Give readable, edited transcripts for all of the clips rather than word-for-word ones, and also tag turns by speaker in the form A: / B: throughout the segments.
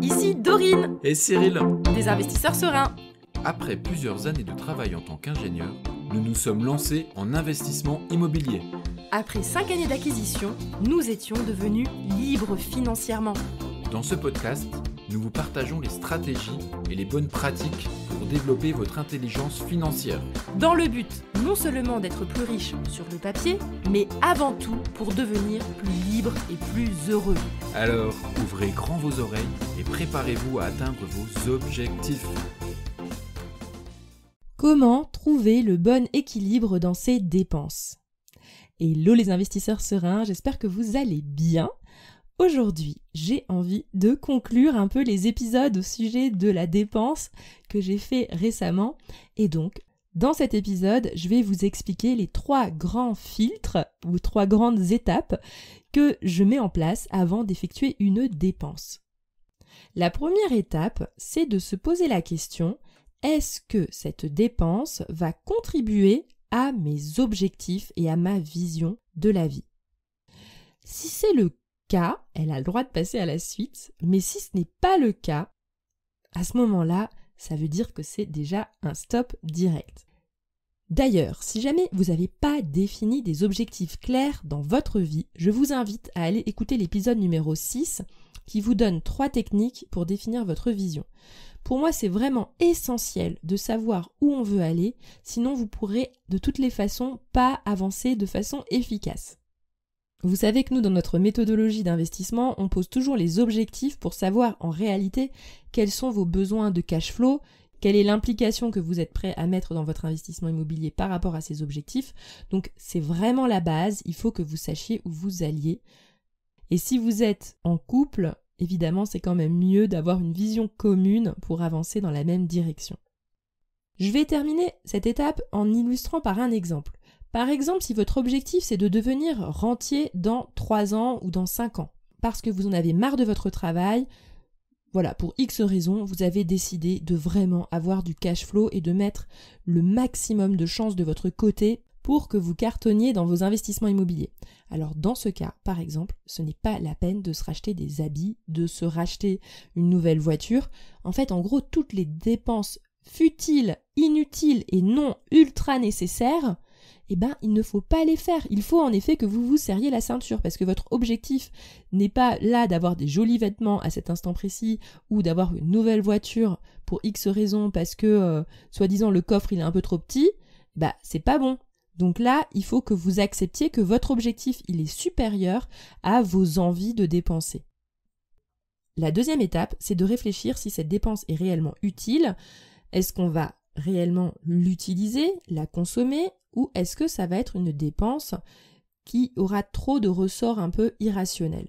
A: ici Dorine,
B: Et Cyril,
A: des investisseurs sereins.
B: après plusieurs années de travail en tant qu'ingénieur, nous nous sommes lancés en investissement immobilier.
A: Après 5 années d'acquisition, nous étions devenus libres financièrement.
B: Dans ce podcast, nous vous partageons les stratégies et les bonnes pratiques pour développer votre intelligence financière.
A: Dans le but non seulement d'être plus riche sur le papier, mais avant tout pour devenir plus libre et plus heureux.
B: Alors, ouvrez grand vos oreilles et préparez-vous à atteindre vos objectifs.
C: Comment trouver le bon équilibre dans ses dépenses? Hello les investisseurs sereins, j'espère que vous allez bien. Aujourd'hui, j'ai envie de conclure un peu les épisodes au sujet de la dépense que j'ai fait récemment. Et donc, dans cet épisode, je vais vous expliquer les 3 grands filtres ou 3 grandes étapes que je mets en place avant d'effectuer une dépense. La première étape, c'est de se poser la question: est-ce que cette dépense va contribuer à mes objectifs et à ma vision de la vie? Si c'est le cas, elle a le droit de passer à la suite, mais si ce n'est pas le cas, à ce moment-là, ça veut dire que c'est déjà un stop direct. D'ailleurs, si jamais vous n'avez pas défini des objectifs clairs dans votre vie, je vous invite à aller écouter l'épisode numéro 6 qui vous donne 3 techniques pour définir votre vision. Pour moi, c'est vraiment essentiel de savoir où on veut aller, sinon vous pourrez de toutes les façons pas avancer de façon efficace. Vous savez que nous, dans notre méthodologie d'investissement, on pose toujours les objectifs pour savoir en réalité quels sont vos besoins de cash flow, quelle est l'implication que vous êtes prêt à mettre dans votre investissement immobilier par rapport à ces objectifs. Donc c'est vraiment la base, il faut que vous sachiez où vous alliez. Et si vous êtes en couple, évidemment c'est quand même mieux d'avoir une vision commune pour avancer dans la même direction. Je vais terminer cette étape en illustrant par un exemple. Par exemple, si votre objectif c'est de devenir rentier dans 3 ans ou dans 5 ans, parce que vous en avez marre de votre travail, voilà, pour X raisons, vous avez décidé de vraiment avoir du cash flow et de mettre le maximum de chances de votre côté pour que vous cartonniez dans vos investissements immobiliers. Alors dans ce cas, par exemple, ce n'est pas la peine de se racheter des habits, de se racheter une nouvelle voiture. En fait, en gros, toutes les dépenses futiles, inutiles et non ultra nécessaires, il ne faut pas les faire. Il faut en effet que vous vous serriez la ceinture parce que votre objectif n'est pas là d'avoir des jolis vêtements à cet instant précis ou d'avoir une nouvelle voiture pour X raisons parce que, soi-disant, le coffre il est un peu trop petit. C'est pas bon. Donc là, il faut que vous acceptiez que votre objectif il est supérieur à vos envies de dépenser. La deuxième étape, c'est de réfléchir si cette dépense est réellement utile. Est-ce qu'on va réellement l'utiliser, la consommer, ou est-ce que ça va être une dépense qui aura trop de ressorts un peu irrationnels?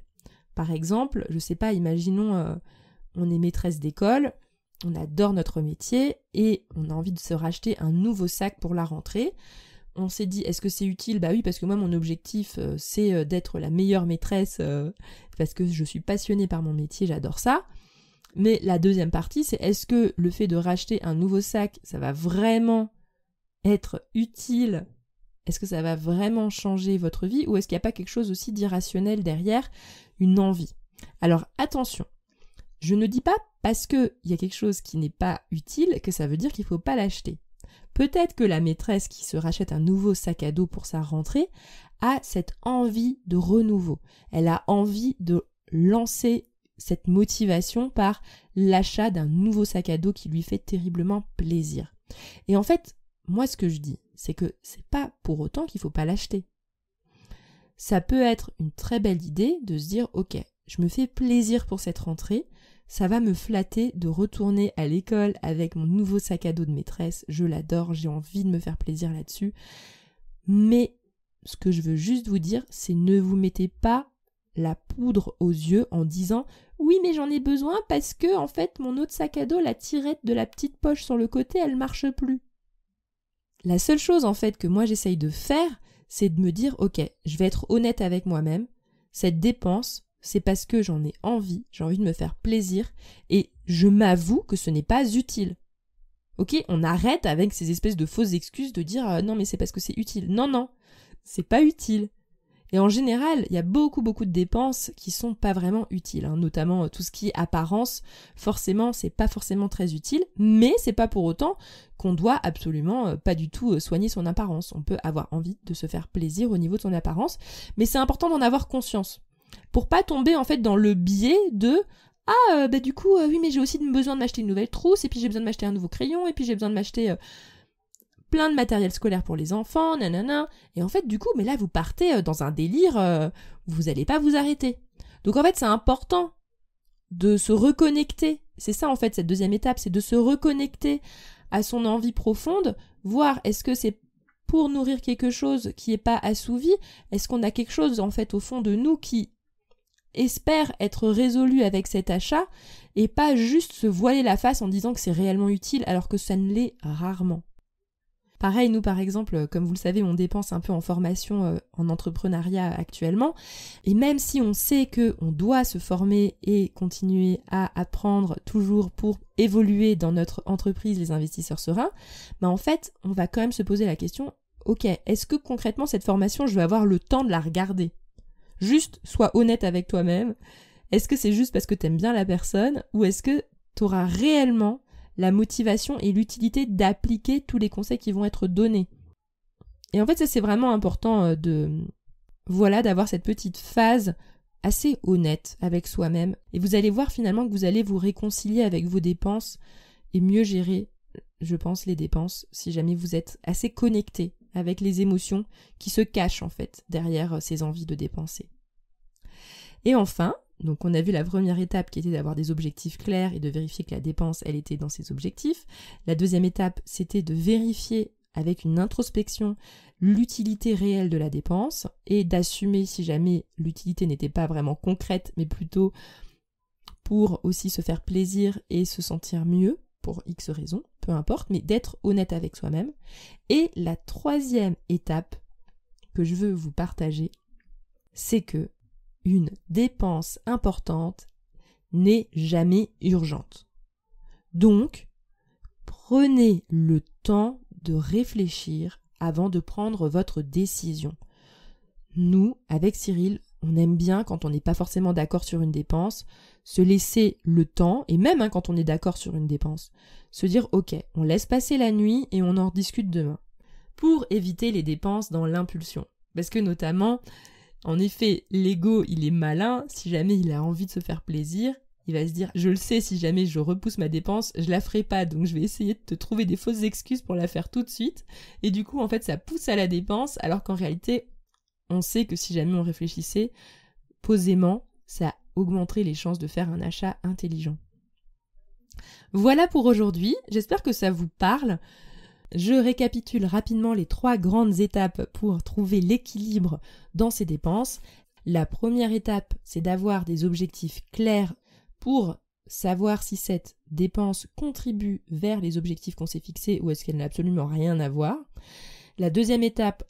C: Par exemple, je sais pas, imaginons on est maîtresse d'école, on adore notre métier et on a envie de se racheter un nouveau sac pour la rentrée. On s'est dit, est-ce que c'est utile? Oui, parce que moi, mon objectif, c'est d'être la meilleure maîtresse parce que je suis passionnée par mon métier, j'adore ça. Mais la deuxième partie, c'est est-ce que le fait de racheter un nouveau sac, ça va vraiment être utile? Est-ce que ça va vraiment changer votre vie? Ou est-ce qu'il n'y a pas quelque chose aussi d'irrationnel derrière, une envie? Alors attention, je ne dis pas parce qu'il y a quelque chose qui n'est pas utile que ça veut dire qu'il ne faut pas l'acheter. Peut-être que la maîtresse qui se rachète un nouveau sac à dos pour sa rentrée a cette envie de renouveau. Elle a envie de lancer cette motivation par l'achat d'un nouveau sac à dos qui lui fait terriblement plaisir. Et en fait, moi ce que je dis, c'est que c'est pas pour autant qu'il faut pas l'acheter. Ça peut être une très belle idée de se dire, ok, je me fais plaisir pour cette rentrée, ça va me flatter de retourner à l'école avec mon nouveau sac à dos de maîtresse, je l'adore, j'ai envie de me faire plaisir là-dessus. Mais ce que je veux juste vous dire, c'est ne vous mettez pas la poudre aux yeux en disant « Oui, mais j'en ai besoin parce que, en fait, mon autre sac à dos, la tirette de la petite poche sur le côté, elle marche plus. » La seule chose, en fait, que moi j'essaye de faire, c'est de me dire « Ok, je vais être honnête avec moi-même. Cette dépense, c'est parce que j'en ai envie de me faire plaisir et je m'avoue que ce n'est pas utile. » Ok, on arrête avec ces espèces de fausses excuses de dire « Non, mais c'est parce que c'est utile. » Non, c'est pas utile. Et en général, il y a beaucoup de dépenses qui sont pas vraiment utiles, hein, notamment tout ce qui est apparence. Forcément, c'est pas forcément très utile, mais c'est pas pour autant qu'on doit absolument pas du tout soigner son apparence. On peut avoir envie de se faire plaisir au niveau de son apparence, mais c'est important d'en avoir conscience pour pas tomber en fait dans le biais de oui, mais j'ai aussi besoin de m'acheter une nouvelle trousse, et puis j'ai besoin de m'acheter un nouveau crayon, et puis j'ai besoin de m'acheter plein de matériel scolaire pour les enfants, nanana. Et en fait, du coup, mais là, vous partez dans un délire, vous n'allez pas vous arrêter. Donc en fait, c'est important de se reconnecter. C'est ça, en fait, cette deuxième étape, c'est de se reconnecter à son envie profonde, voir est-ce que c'est pour nourrir quelque chose qui n'est pas assouvi, est-ce qu'on a quelque chose, en fait, au fond de nous qui espère être résolu avec cet achat, et pas juste se voiler la face en disant que c'est réellement utile, alors que ça ne l'est rarement. Pareil, nous par exemple, comme vous le savez, on dépense un peu en formation en entrepreneuriat actuellement, et même si on sait qu'on doit se former et continuer à apprendre toujours pour évoluer dans notre entreprise Les Investisseurs Sereins, en fait, on va quand même se poser la question, ok, est-ce que concrètement cette formation, je vais avoir le temps de la regarder ? Juste, sois honnête avec toi-même. Est-ce que c'est juste parce que t'aimes bien la personne, ou est-ce que t'auras réellement la motivation et l'utilité d'appliquer tous les conseils qui vont être donnés? Et en fait, ça c'est vraiment important d'avoir cette petite phase assez honnête avec soi-même. Et vous allez voir finalement que vous allez vous réconcilier avec vos dépenses et mieux gérer, je pense, les dépenses si jamais vous êtes assez connecté avec les émotions qui se cachent en fait derrière ces envies de dépenser. Et enfin, donc on a vu la première étape qui était d'avoir des objectifs clairs et de vérifier que la dépense, elle était dans ses objectifs. La deuxième étape, c'était de vérifier avec une introspection l'utilité réelle de la dépense et d'assumer si jamais l'utilité n'était pas vraiment concrète, mais plutôt pour aussi se faire plaisir et se sentir mieux, pour X raisons, peu importe, mais d'être honnête avec soi-même. Et la troisième étape que je veux vous partager, c'est que une dépense importante n'est jamais urgente. Donc, prenez le temps de réfléchir avant de prendre votre décision. Nous, avec Cyril, on aime bien, quand on n'est pas forcément d'accord sur une dépense, se laisser le temps, et même quand on est d'accord sur une dépense, se dire ok, on laisse passer la nuit et on en rediscute demain, pour éviter les dépenses dans l'impulsion. Parce que notamment, en effet, l'ego, il est malin, si jamais il a envie de se faire plaisir, il va se dire, je le sais, si jamais je repousse ma dépense, je la ferai pas, donc je vais essayer de te trouver des fausses excuses pour la faire tout de suite, et du coup, en fait, ça pousse à la dépense, alors qu'en réalité, on sait que si jamais on réfléchissait posément, ça augmenterait les chances de faire un achat intelligent. Voilà pour aujourd'hui, j'espère que ça vous parle. Je récapitule rapidement les 3 grandes étapes pour trouver l'équilibre dans ces dépenses. La première étape, c'est d'avoir des objectifs clairs pour savoir si cette dépense contribue vers les objectifs qu'on s'est fixés ou est-ce qu'elle n'a absolument rien à voir. La deuxième étape,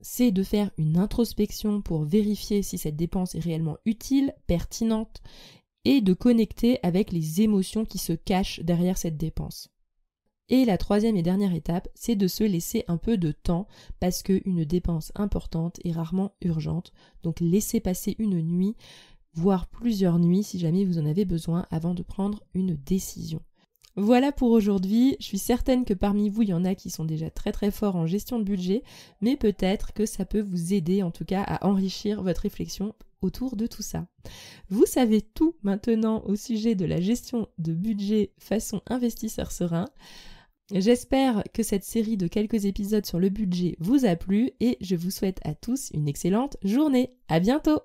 C: c'est de faire une introspection pour vérifier si cette dépense est réellement utile, pertinente, et de connecter avec les émotions qui se cachent derrière cette dépense. Et la troisième et dernière étape, c'est de se laisser un peu de temps parce qu'une dépense importante est rarement urgente. Donc laissez passer une nuit, voire plusieurs nuits si jamais vous en avez besoin avant de prendre une décision. Voilà pour aujourd'hui, je suis certaine que parmi vous, il y en a qui sont déjà très très forts en gestion de budget, mais peut-être que ça peut vous aider en tout cas à enrichir votre réflexion autour de tout ça. Vous savez tout maintenant au sujet de la gestion de budget façon investisseur serein. J'espère que cette série de quelques épisodes sur le budget vous a plu et je vous souhaite à tous une excellente journée. À bientôt!